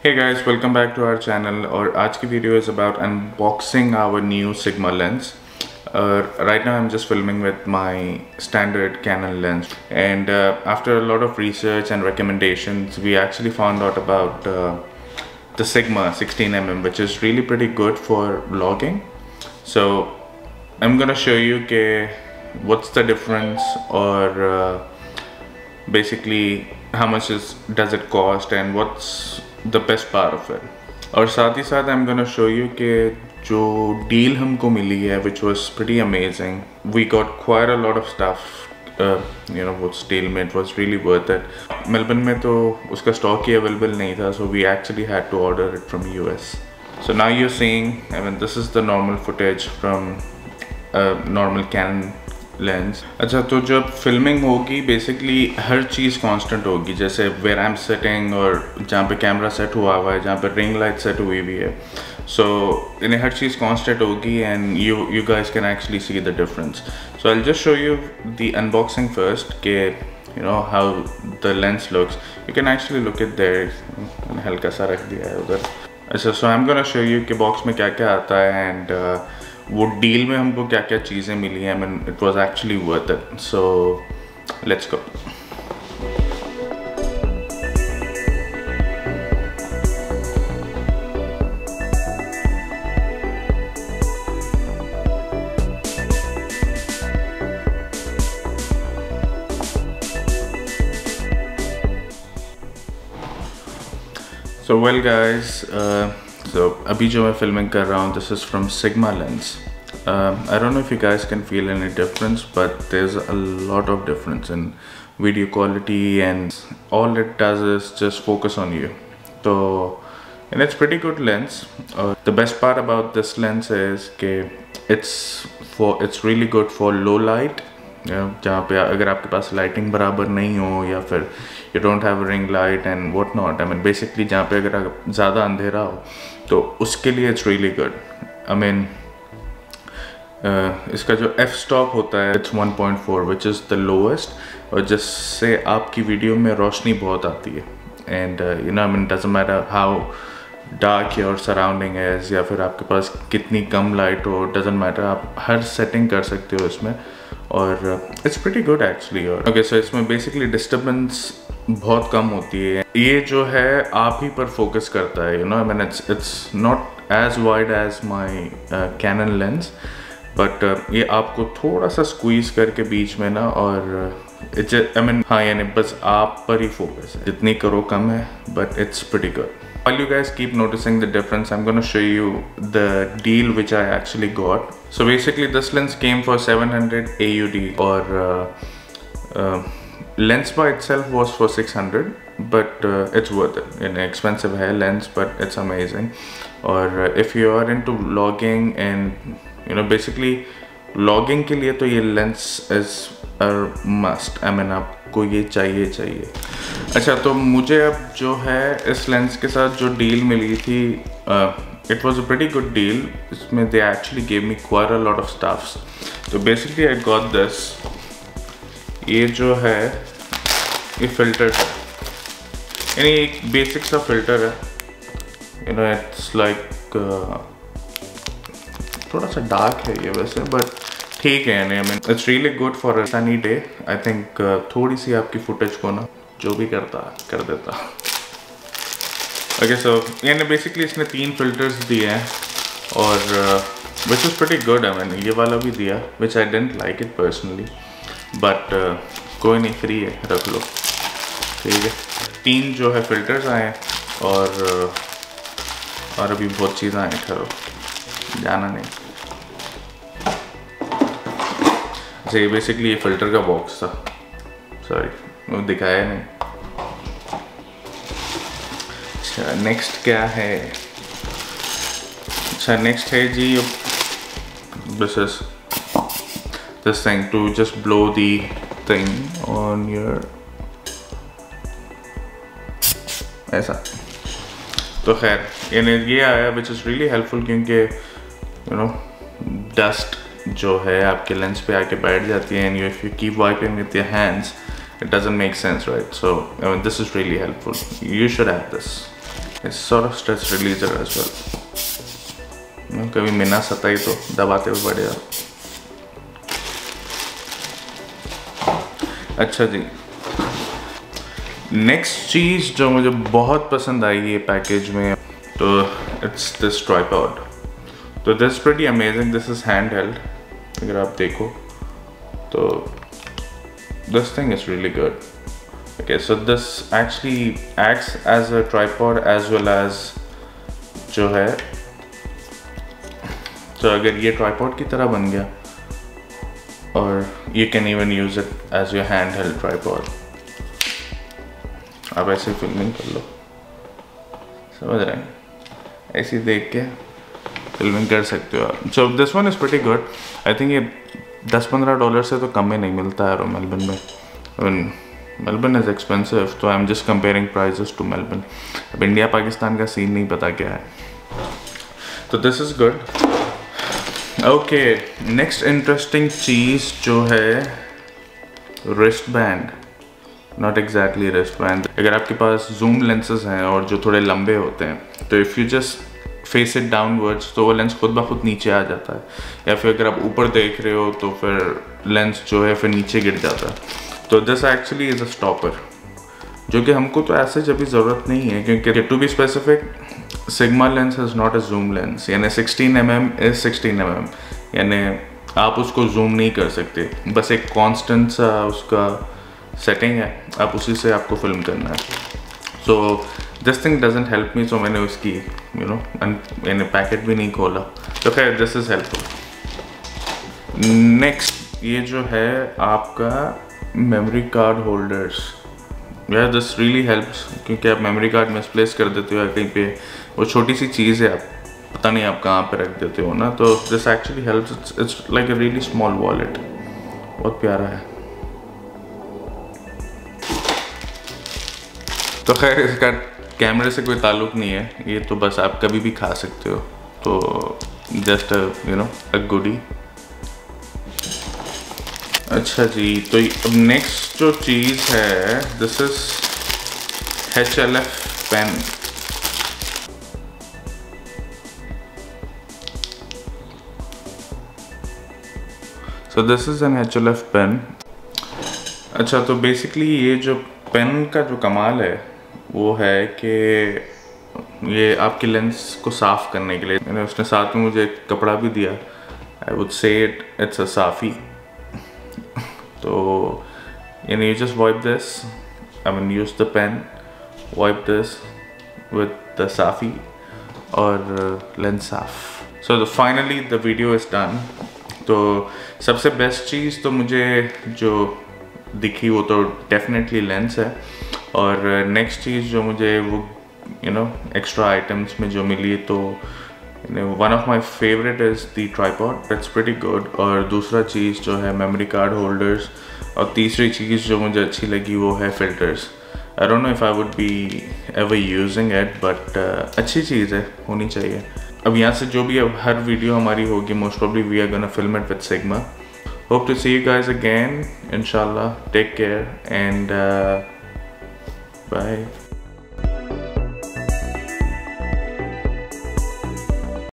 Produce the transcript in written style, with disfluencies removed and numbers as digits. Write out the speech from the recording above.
Hey guys, welcome back to our channel. और आज की video is about unboxing our new Sigma lens. Right now I'm just filming with my standard Canon lens, and after a lot of research and recommendations, we actually found out about the Sigma 16mm, which is really pretty good for vlogging. So I'm gonna show you what's the difference, or basically how much does it cost and what's the best part of it. और साथ ही साथ I'm gonna show you कि जो deal हमको मिली है, which was pretty amazing. We got quite a lot of stuff. What's deal में it was really worth it. Melbourne में तो उसका stock ही available नहीं था, so we actually had to order it from US. So now you're seeing, this is the normal footage from a normal Canon lens. अच्छा, तो जब filming होगी basically हर चीज़ कांस्टेंट होगी, जैसे वेयर आई एम सेटिंग और जहाँ पे कैमरा सेट हुआ हुआ है, जहाँ पे रिंग लाइट सेट हुई हुई है. सो इन्हें हर चीज़ कांस्टेंट होगी and you guys can actually see the difference. So I will just show you the unboxing first के how the lens looks. You can actually look it there. हल्का सा रख दिया है उधर. अच्छा, so I am gonna show you कि box में क्या क्या आता है एंड वो डील में हमको क्या क्या चीज़ें मिली हैं. It was actually worth it. So let's go. So well guys, so अभी जो मैं filming कर रहा हूँ, this is from Sigma lens. I don't know if you guys can feel any difference, but there's a lot of difference in video quality, and all it does is just focus on you. So, and it's pretty good lens. The best part about this lens is that it's really good for low light. जहाँ पे अगर आपके पास lighting बराबर नहीं हो या फिर you don't have ring light and what not, basically जहाँ पे अगर ज़्यादा अंधेरा हो तो उसके लिए इट्स रियली गुड. इसका जो एफ स्टॉप होता है it's 1.4 which is the lowest, और जिससे आपकी वीडियो में रोशनी बहुत आती है. And doesn't matter how dark your surrounding है या फिर आपके पास कितनी कम लाइट हो, डजंट मैटर, आप हर सेटिंग कर सकते हो इसमें, और it's pretty good actually. Okay, so इसमें बेसिकली डिस्टर्बेंस बहुत कम होती है. ये जो है आप ही पर फोकस करता है. It's not as wide as my Canon lens, but ये आपको थोड़ा सा स्क्वीज करके बीच में ना, और हाँ, यानी बस आप पर ही फोकस है, जितनी करो कम है, but it's pretty good. While you guys keep noticing the difference, I'm going to show you the deal which I actually got. So basically this lens came for 700 AUD, or lens by itself was for 600, but it's worth it. An expensive hair lens, but it's amazing. Or if you are into vlogging and basically vlogging के लिए तो ये lens is a must. आपको ये चाहिए. अच्छा, तो मुझे अब जो है इस लेंस के साथ जो डील मिली थी, it was a pretty good deal. इसमें they actually gave me quite a lot of stuffs. तो बेसिकली आई गॉट दिस. ये जो है ये फिल्टर है, यानी एक बेसिक सा फिल्टर है. इट्स लाइक थोड़ा सा डार्क है ये वैसे, बट ठीक है. It's really good for a sunny day. I think थोड़ी सी आपकी फुटेज को ना जो भी कर देता. ओके, सो यानी बेसिकली इसने 3 फिल्टर्स दिए हैं, और विच इज़ प्रीटी गुड. ये वाला भी दिया, which I didn't like it personally, but कोई नहीं, फ्री है, रख लो. ठीक है, 3 जो है फिल्टर्स आए हैं, और अभी बहुत चीज़ें आए. ठहरो, जाना नहीं. ये बेसिकली ये फिल्टर का बॉक्स था. सॉरी, वो दिखाया नहीं. अच्छा, नेक्स्ट क्या है? अच्छा, नेक्स्ट है जी, this is this thing to just blow the thing on your, ऐसा. तो खैर ये आया, विच इज़ रियली हेल्पफुल, क्योंकि डस्ट जो है आपके लेंस पे आके बैठ जाती है, and if you keep wiping with your hands, it doesn't make sense, right? So this is really helpful. You should have this. It's sort of stress releaser as well. कभी मिना सताई तो दबाते हुए बढ़िया। अच्छा जी, नेक्स्ट चीज़ जो मुझे बहुत पसंद आई ये पैकेज में, तो इट्स दिस ट्राइपॉड। तो this pretty amazing, this is hand held. अगर आप देखो तो this thing is really good. Okay, so this actually acts as a tripod as well as जो है, तो अगर ये tripod की तरह बन गया और you can even use it as your handheld tripod। आप ऐसे फिल्मिंग कर लो, समझ रहे हैं, ऐसे देख के फिल्मिंग कर सकते हो आप। So this one is pretty good। I think ये $10-15 से तो कम में नहीं मिलता है मेलबर्न में। मेलबर्न इज़ एक्सपेंसिव, तो I am just comparing prices to Melbourne. अब इंडिया पाकिस्तान का सीन नहीं पता क्या है, तो this is good. Okay, next interesting चीज़ जो है wrist band. Not exactly wrist band. अगर आपके पास जूम लेंसेज हैं और जो थोड़े लंबे होते हैं, तो if you just face it downwards तो वो लेंस खुद ब खुद नीचे आ जाता है, या फिर अगर आप ऊपर देख रहे हो तो फिर लेंस जो है फिर नीचे गिर जाता है। तो this actually is a stopper, जो कि हमको तो ऐसे जब भी ज़रूरत नहीं है, क्योंकि to be specific Sigma lens is not a zoom lens, यानी 16mm इज़ 16mm, यानी आप उसको जूम नहीं कर सकते, बस एक कांस्टेंट सा उसका सेटिंग है, आप उसी से आपको फिल्म करना है। So this thing doesn't help me, so मैंने उसकी मैंने पैकेट भी नहीं खोला, तो खैर दिस इज़ हेल्पफुल। नेक्स्ट ये जो है आपका मेमोरी कार्ड होल्डर्स। यार दिस रियली हेल्प्स, क्योंकि आप मेमोरी कार्ड मिसप्लेस कर देते हो या कहीं पे, वो छोटी सी चीज़ है, आप पता नहीं आप कहाँ पे रख देते हो ना, तो this actually helps. It's like a really small wallet, बहुत प्यारा है। तो खैर इसका कैमरे से कोई ताल्लुक़ नहीं है, ये तो बस आप कभी भी खा सकते हो, तो जस्ट अ गुडी। अच्छा जी, तो अब नेक्स्ट जो चीज़ है, this is HLF pen. So this is an HLF pen. अच्छा, तो बेसिकली ये जो पेन का जो कमाल है वो है कि ये आपके लेंस को साफ़ करने के लिए, मैंने उसने साथ में मुझे एक कपड़ा भी दिया। I would say it's a साफ़ी। तो यानी you just wipe this, use the pen, wipe this with the safi और lens साफ। So finally the video is done। तो सबसे बेस्ट चीज़ तो मुझे जो दिखी वो तो डेफिनेटली लेंस है, और नेक्स्ट चीज़ जो मुझे वो एक्स्ट्रा आइटम्स में जो मिली, तो one of my favourite is the tripod, it's pretty good. और दूसरा चीज़ जो है मेमोरी कार्ड होल्डर्स, और तीसरी चीज़ जो मुझे अच्छी लगी वो है filters. I don't know if I would be ever using it, but अच्छी चीज़ है, होनी चाहिए। अब यहाँ से जो भी अब हर वीडियो हमारी होगी, most probably we are gonna film it with Sigma. Hope to see you guys again, इंशाल्लाह। Take care and bye.